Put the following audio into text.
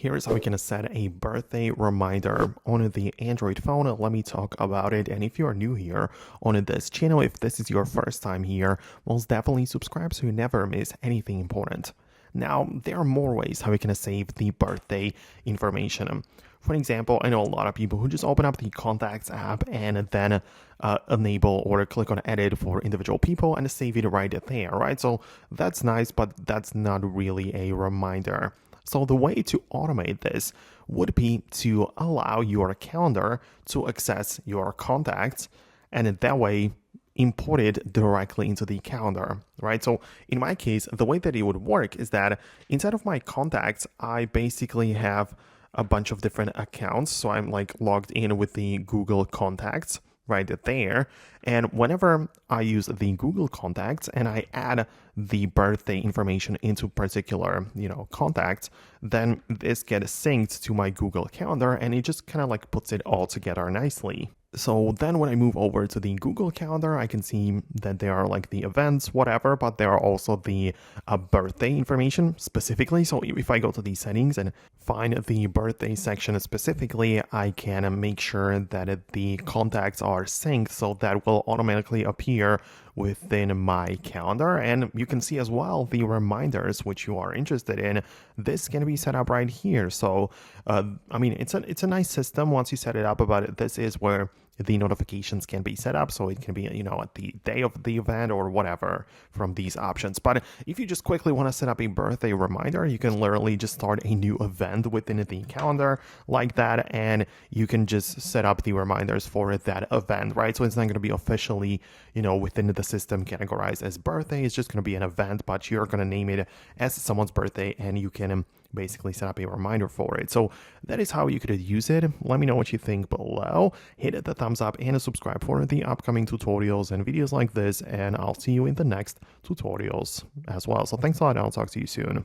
Here's how we can set a birthday reminder on the Android phone. Let me talk about it. And if you are new here on this channel, if this is your first time here, most definitely subscribe so you never miss anything important. Now, there are more ways how we can save the birthday information. For example, I know a lot of people who just open up the Contacts app and then enable or click on edit for individual people and save it right there, right? So that's nice, but that's not really a reminder. So the way to automate this would be to allow your calendar to access your contacts, and that way import it directly into the calendar, right? So in my case, the way that it would work is that inside of my contacts, I basically have a bunch of different accounts. So I'm like logged in with the Google Contacts right there. And whenever I use the Google Contacts and I add the birthday information into particular, contacts, then this gets synced to my Google Calendar and it just kind of like puts it all together nicely. So then when I move over to the Google Calendar, I can see that there are like the events, whatever, but there are also the birthday information specifically. So if I go to the settings and find the birthday section specifically, I can make sure that the contacts are synced, so that will automatically appear within my calendar. And you can see as well the reminders which you are interested in. This can be set up right here. So I mean, it's a nice system once you set it up, but this is where the notifications can be set up, so it can be, at the day of the event or whatever from these options. But if you just quickly want to set up a birthday reminder, you can literally just start a new event within the calendar like that, and you can just set up the reminders for that event, right? So it's not going to be officially, within the system categorized as birthday. It's just going to be an event, but you're going to name it as someone's birthday, and you can basically set up a reminder for it. So that is how you could use it. Let me know what you think below. Hit the thumbs up and subscribe for the upcoming tutorials and videos like this, and I'll see you in the next tutorials as well. So thanks a lot, and I'll talk to you soon.